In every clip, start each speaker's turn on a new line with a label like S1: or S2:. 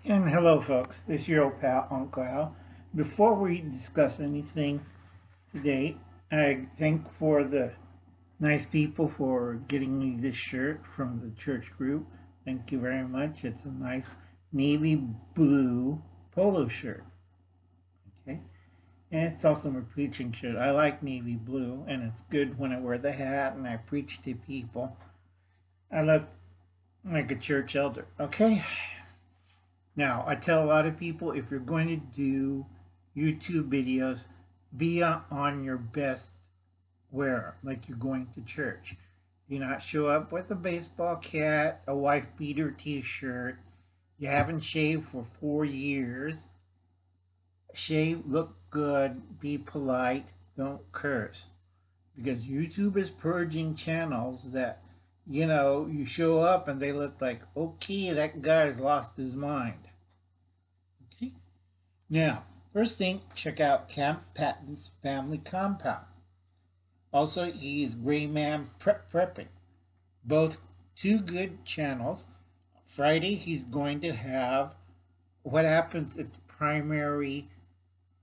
S1: And hello, folks. This is your old pal, Uncle Al. Before we discuss anything today, I thank for the nice people for getting me this shirt from the church group. Thank you very much. It's a nice navy blue polo shirt. Okay, and it's also my preaching shirt. I like navy blue, and it's good when I wear the hat and I preach to people. I look like a church elder. Okay. Now, I tell a lot of people if you're going to do YouTube videos, be on your best wear, like you're going to church. Do not show up with a baseball cap, a wife beater t-shirt. You haven't shaved for 4 years. Shave, look good, be polite, don't curse. Because YouTube is purging channels that, you show up and they look like, okay, that guy's lost his mind. Okay. Now, first thing, check out Camp Patton's Family Compound. Also, he's Gray Man Prepping. Both two good channels. Friday, he's going to have what happens if the primary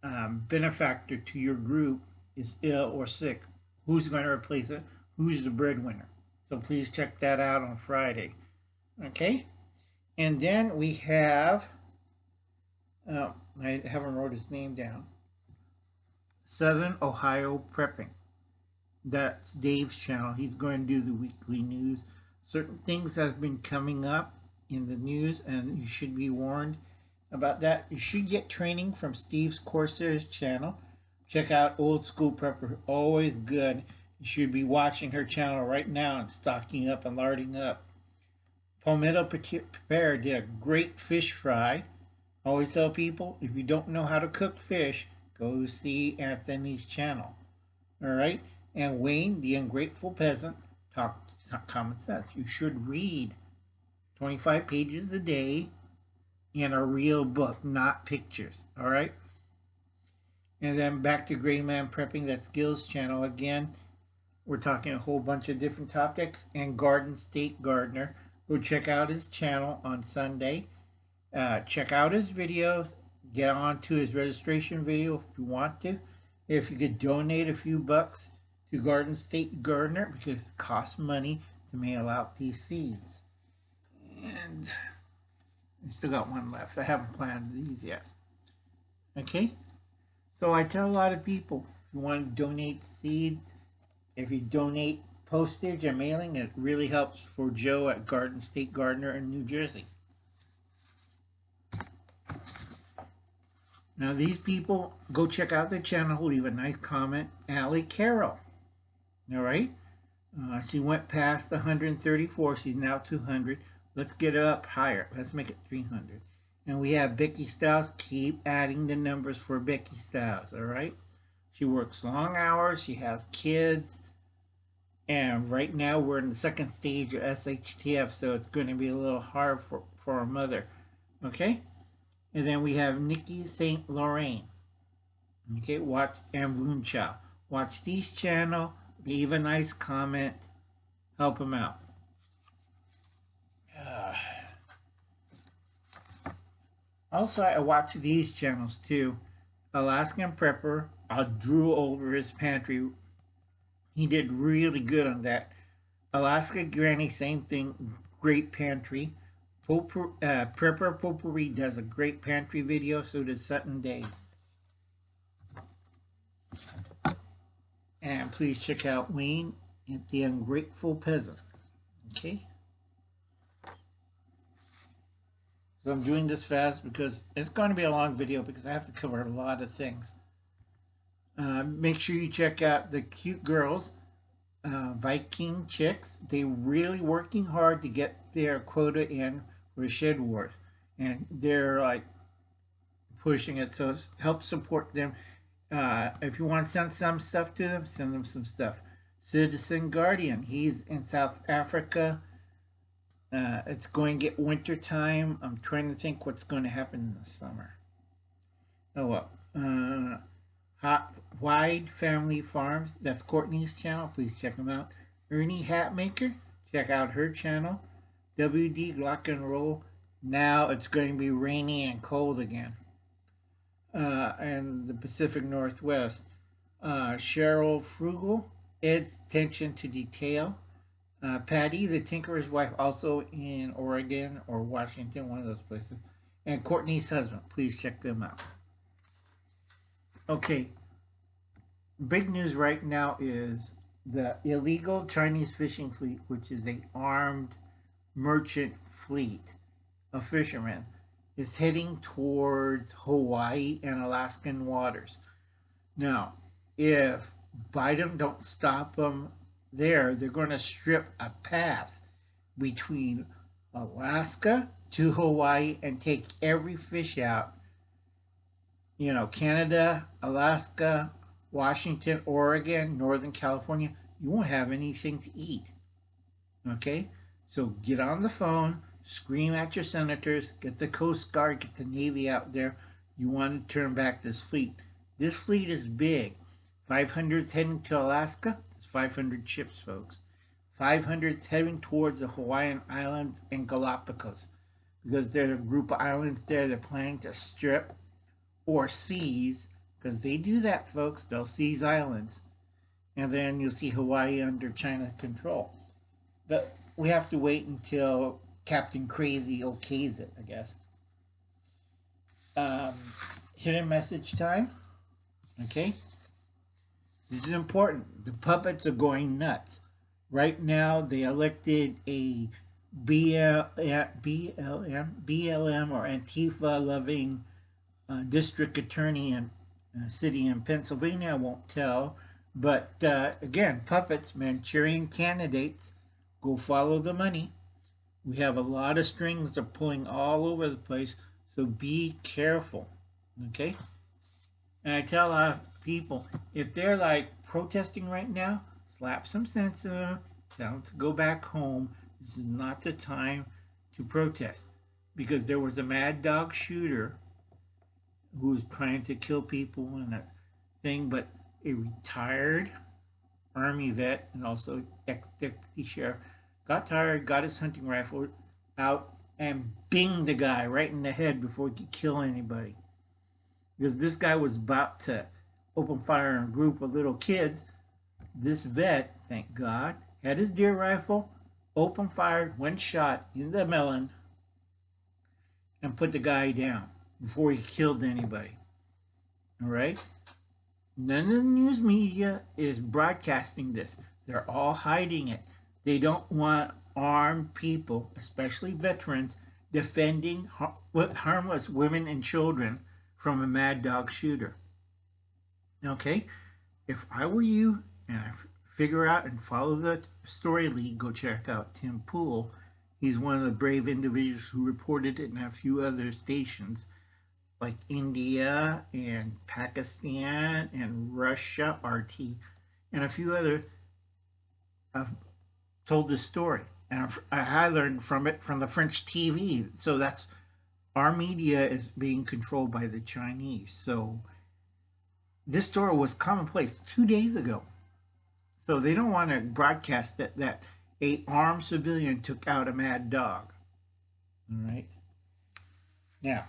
S1: benefactor to your group is ill or sick. Who's going to replace it? Who's the breadwinner? So please check that out on Friday. Okay? And then we have, I haven't wrote his name down, Southern Ohio Prepping. That's Dave's channel. He's going to do the weekly news. Certain things have been coming up in the news, and you should be warned about that. You should get training from Steve's Corsair's channel. Check out Old School Prepper. Always good. You should be watching her channel right now and stocking up and larding up. Palmetto Prepare did a great fish fry. I always tell people, if you don't know how to cook fish, go see Anthony's channel. Alright? And Wayne, the Ungrateful Peasant, talk common sense. You should read 25 pages a day in a real book, not pictures. Alright? And then back to Gray Man Prepping, that's Gil's channel again. We're talking a whole bunch of different topics. And Garden State Gardener. Go check out his channel on Sunday. Check out his videos. Get on to his registration video if you want to. If you could donate a few bucks to Garden State Gardener, because it costs money to mail out these seeds. And I still got one left. I haven't planted these yet. Okay? So I tell a lot of people, if you want to donate seeds, if you donate postage and mailing, it really helps for Joe at Garden State Gardener in New Jersey. Now these people, go check out their channel, leave a nice comment. Allie Carroll. Alright? She went past 134, she's now 200. Let's get her up higher. Let's make it 300. And we have Becky Styles. Keep adding the numbers for Becky Styles, alright? She works long hours, she has kids. And right now we're in the second stage of SHTF, so it's going to be a little hard for our mother. Okay? And then we have Nikki St. Lorraine. Okay, watch, and Boom Chow. Watch these channel, leave a nice comment, help them out. Also, I watch these channels too. Alaskan Prepper, I drew over his pantry. He did really good on that. Alaska Granny, same thing, great pantry. Prepper Potpourri does a great pantry video, so does Sutton Days. And please check out Wayne and the Ungrateful Peasant. Okay? So I'm doing this fast because it's going to be a long video because I have to cover a lot of things. Make sure you check out the Cute Girls, Viking Chicks. They're really working hard to get their quota in for Shed Wars. And they're like pushing it, so help support them. If you want to send some stuff to them, send them some stuff. Citizen Guardian, he's in South Africa. It's going to get winter time. I'm trying to think what's going to happen in the summer. Oh well. Wide Family Farms, that's Courtney's channel. Please check them out. Ernie Hatmaker, check out her channel. WD Glock and Roll Now it's going to be rainy and cold again. And the Pacific Northwest. Cheryl Frugal, Ed's attention to detail. Patty, the tinkerer's wife, also in Oregon or Washington, one of those places. And Courtney's husband. Please check them out. Okay, big news right now is the illegal Chinese fishing fleet, which is a armed merchant fleet of fishermen, is heading towards Hawaii and Alaskan waters. Now, if Biden don't stop them there, they're going to strip a path between Alaska to Hawaii and take every fish out. You know, Canada, Alaska, Washington, Oregon, Northern California, you won't have anything to eat. Okay? So get on the phone, scream at your senators, get the Coast Guard, get the Navy out there. You want to turn back this fleet. This fleet is big. 500's heading to Alaska. That's 500 ships, folks. 500's heading towards the Hawaiian Islands and Galapagos because there's a group of islands there they're planning to strip or seize, because they do that, folks. They'll seize islands, and then you'll see Hawaii under China control. But we have to wait until Captain Crazy okays it, I guess. Hidden message time. Okay? This is important. The puppets are going nuts. Right now, they elected a BLM or Antifa-loving district attorney in a city in Pennsylvania. I won't tell. But again, puppets, Manchurian candidates, go follow the money. We have a lot of strings they're pulling all over the place, so be careful. Okay? And I tell a lot of people, if they're like protesting right now, slap some sense in them, tell them to go back home. This is not the time to protest. Because there was a mad dog shooter who was trying to kill people and that thing, but a retired Army vet and also ex-deputy sheriff got tired, got his hunting rifle out, and binged the guy right in the head before he could kill anybody. Because this guy was about to open fire on a group of little kids. This vet, thank God, had his deer rifle, opened fire, one shot in the melon, and put the guy down before he killed anybody. All right? None of the news media is broadcasting this. They're all hiding it. They don't want armed people, especially veterans, defending harmless women and children from a mad dog shooter. Okay? If I were you and I figure out and follow the story lead, go check out Tim Pool. He's one of the brave individuals who reported it in a few other stations like India and Pakistan and Russia, RT, and a few other told this story. And I learned from it from the French TV. So that's our media is being controlled by the Chinese. So this story was commonplace 2 days ago. So they don't want to broadcast that a armed civilian took out a mad dog. All right. Now,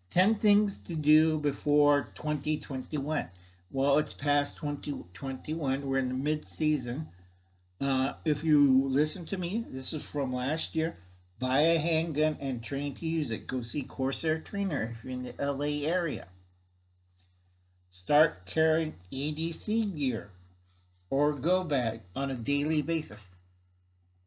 S1: 10 things to do before 2021. Well, it's past 2021. We're in the mid-season. If you listen to me, this is from last year. Buy a handgun and train to use it. Go see Corsair Trainers if you're in the LA area. Start carrying E.D.C gear or go bag on a daily basis.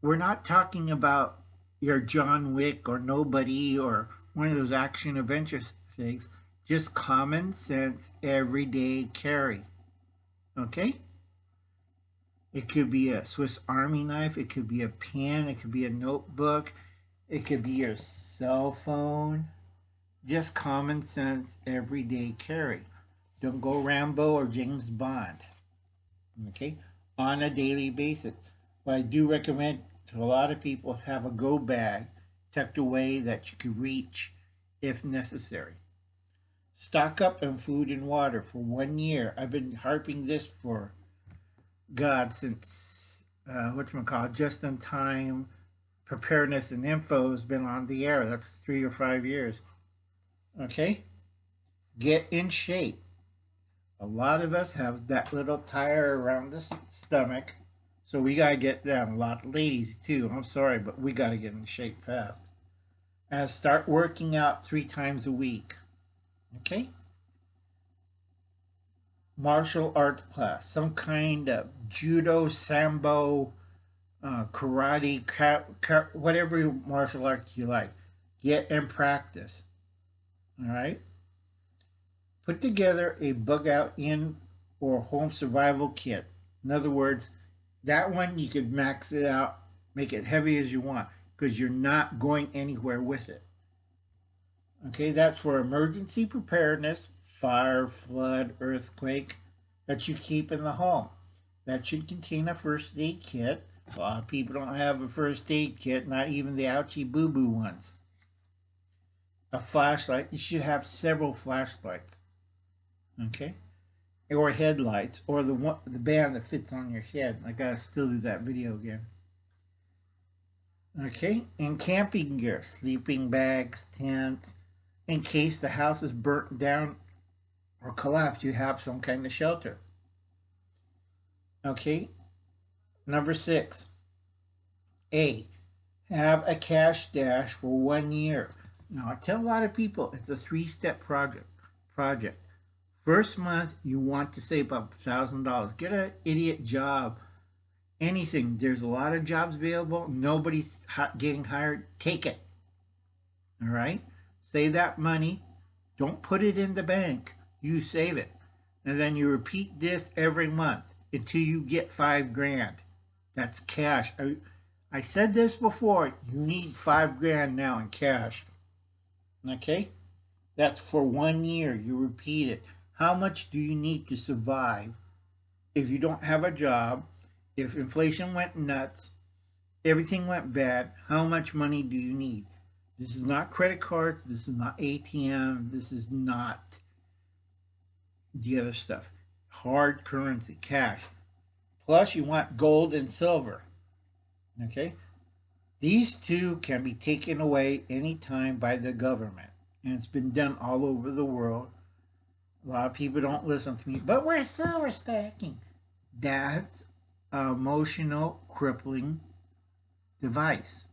S1: We're not talking about your John Wick or Nobody or one of those action adventure things. Just common sense, everyday carry. Okay? It could be a Swiss Army knife. It could be a pen. It could be a notebook. It could be your cell phone. Just common sense, everyday carry. Don't go Rambo or James Bond. Okay? On a daily basis. But I do recommend to a lot of people to have a go bag tucked away that you can reach if necessary. Stock up on food and water for 1 year. I've been harping this for God since just in time Preparedness and Info has been on the air. That's 3 or 5 years. Okay? Get in shape. A lot of us have that little tire around the stomach, so we got to get down. A lot of ladies too. I'm sorry, but we got to get in shape fast. And start working out 3 times a week. Okay? Martial arts class, some kind of judo, sambo, karate, whatever martial arts you like. Get and practice. All right? Put together a bug out in or home survival kit. In other words, that one you could max it out, make it heavy as you want, because you're not going anywhere with it. Okay, that's for emergency preparedness, fire, flood, earthquake, that you keep in the home. That should contain a first aid kit. A lot of people don't have a first aid kit, not even the ouchie boo-boo ones. A flashlight, you should have several flashlights. Okay? Or headlights, or the band that fits on your head. I gotta still do that video again. Okay? And camping gear, sleeping bags, tents. In case the house is burnt down or collapsed, you have some kind of shelter. Okay? Number 6. A. Have a cash stash for 1 year. Now, I tell a lot of people it's a 3-step project. First month, you want to save up $1,000. Get an idiot job. Anything. There's a lot of jobs available. Nobody's getting hired. Take it. All right? Save that money. Don't put it in the bank. You save it. And then you repeat this every month until you get $5,000. That's cash. I said this before. You need $5,000 now in cash. Okay? That's for 1 year. You repeat it. How much do you need to survive if you don't have a job, if inflation went nuts, everything went bad? How much money do you need? This is not credit cards. This is not ATM. This is not the other stuff. Hard currency, cash. Plus, you want gold and silver. Okay? These two can be taken away anytime by the government. And it's been done all over the world. A lot of people don't listen to me. But we're silver stacking. That's an emotional crippling device.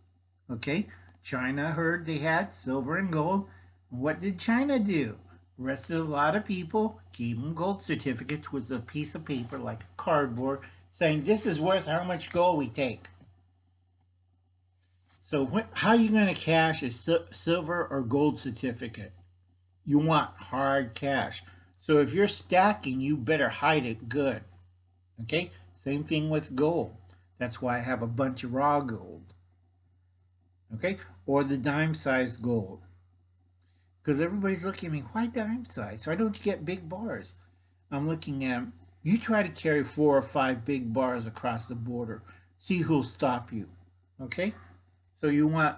S1: Okay? China heard they had silver and gold. What did China do? Arrested a lot of people, gave them gold certificates with a piece of paper like cardboard saying this is worth how much gold we take. So how are you going to cash a silver or gold certificate? You want hard cash. So if you're stacking, you better hide it good. Okay? Same thing with gold. That's why I have a bunch of raw gold. Okay? Or the dime-sized gold. Because everybody's looking at me, why dime size? Why don't you get big bars? I'm looking at them. You try to carry 4 or 5 big bars across the border. See who'll stop you. Okay? So you want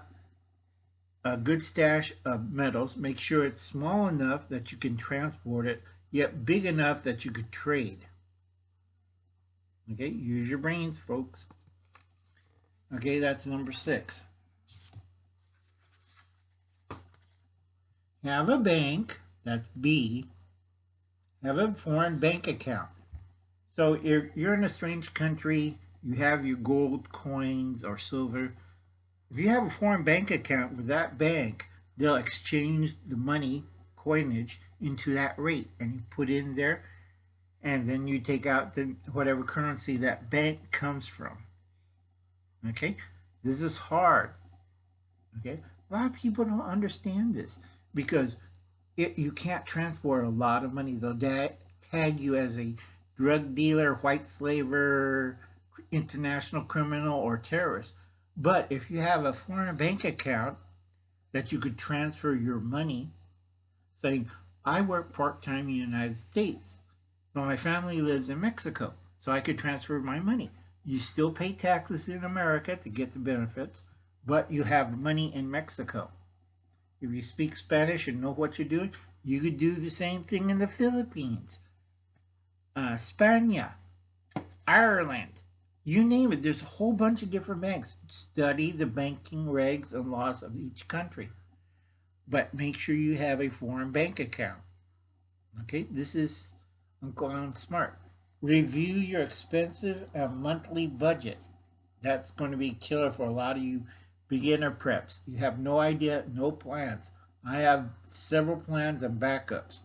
S1: a good stash of metals. Make sure it's small enough that you can transport it, yet big enough that you could trade. Okay? Use your brains, folks. Okay, that's number 6. Have a bank, that's B. Have a foreign bank account. So if you're in a strange country, you have your gold coins or silver. If you have a foreign bank account with that bank, they'll exchange the money, coinage, into that rate. And you put in there, and then you take out the whatever currency that bank comes from. Okay? This is hard. Okay? A lot of people don't understand this. Because you can't transport a lot of money. They'll tag you as a drug dealer, white slaver, international criminal, or terrorist. But if you have a foreign bank account that you could transfer your money, saying, I work part-time in the United States, but my family lives in Mexico, so I could transfer my money. You still pay taxes in America to get the benefits, but you have money in Mexico. If you speak Spanish and know what you're doing, you could do the same thing in the Philippines, Spain, Ireland. You name it. There's a whole bunch of different banks. Study the banking regs and laws of each country, but make sure you have a foreign bank account. Okay, this is Uncle Alan Smart. Review your expensive and monthly budget. That's going to be killer for a lot of you beginner preps. You have no idea, no plans. I have several plans and backups.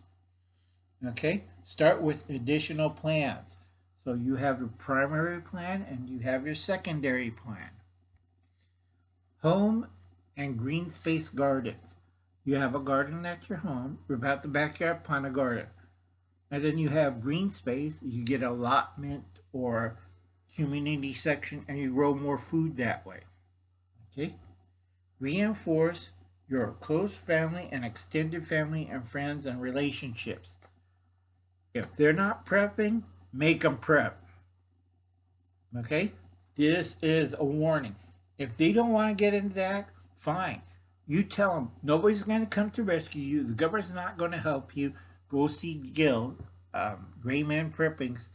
S1: Okay, start with additional plans. So you have your primary plan and you have your secondary plan. Home and green space gardens. You have a garden at your home, rip out the backyard, plant a garden. And then you have green space, you get allotment or community section and you grow more food that way. Okay? Reinforce your close family and extended family and friends and relationships. If they're not prepping, make them prep. Okay? This is a warning. If they don't want to get into that, fine. You tell them nobody's going to come to rescue you. The government's not going to help you. Go see Gil, Gray Man Preppings.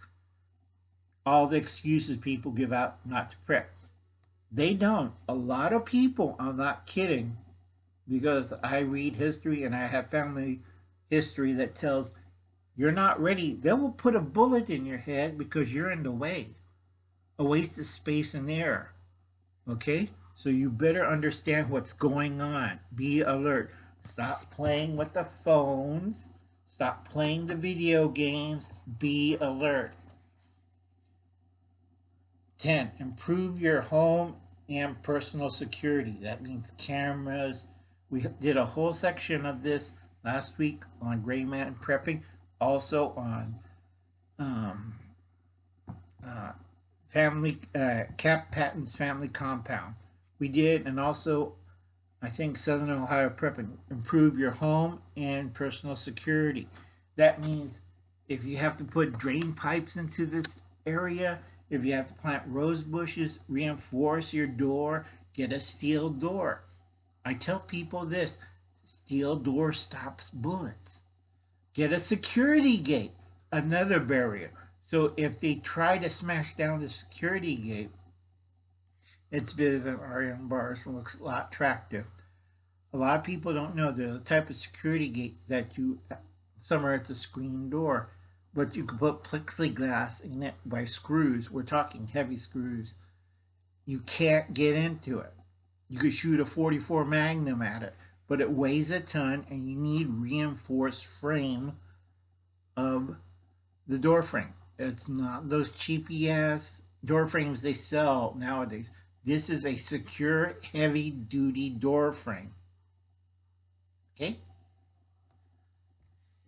S1: All the excuses people give out not to prep. They don't. A lot of people, I'm not kidding, because I read history and I have family history that tells you're not ready. They will put a bullet in your head because you're in the way. A waste of space and air. Okay? So you better understand what's going on. Be alert. Stop playing with the phones. Stop playing the video games. Be alert. 10. Improve your home and personal security. That means cameras. We did a whole section of this last week on Gray Man Prepping. Also on family Cap Patton's Family Compound. We did, and also I think Southern Ohio Prepping. Improve your home and personal security. That means if you have to put drain pipes into this area, if you have to plant rose bushes, reinforce your door, get a steel door. I tell people this, steel door stops bullets. Get a security gate, another barrier. So if they try to smash down the security gate, it's bigger than iron bars and looks a lot attractive. A lot of people don't know there's a type of security gate that somewhere it's a screen door, but you can put plexiglass in it by screws. We're talking heavy screws. You can't get into it. You could shoot a 44 Magnum at it, but it weighs a ton and you need reinforced frame of the door frame. It's not those cheapy ass door frames they sell nowadays. This is a secure, heavy duty door frame. Okay?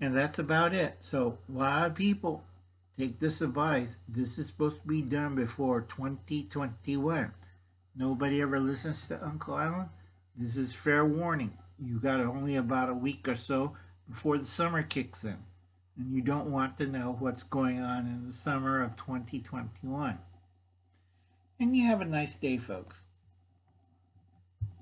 S1: And that's about it. So a lot of people take this advice. This is supposed to be done before 2021. Nobody ever listens to Uncle Alan. This is fair warning. You got only about a week or so before the summer kicks in. And you don't want to know what's going on in the summer of 2021. And you have a nice day, folks.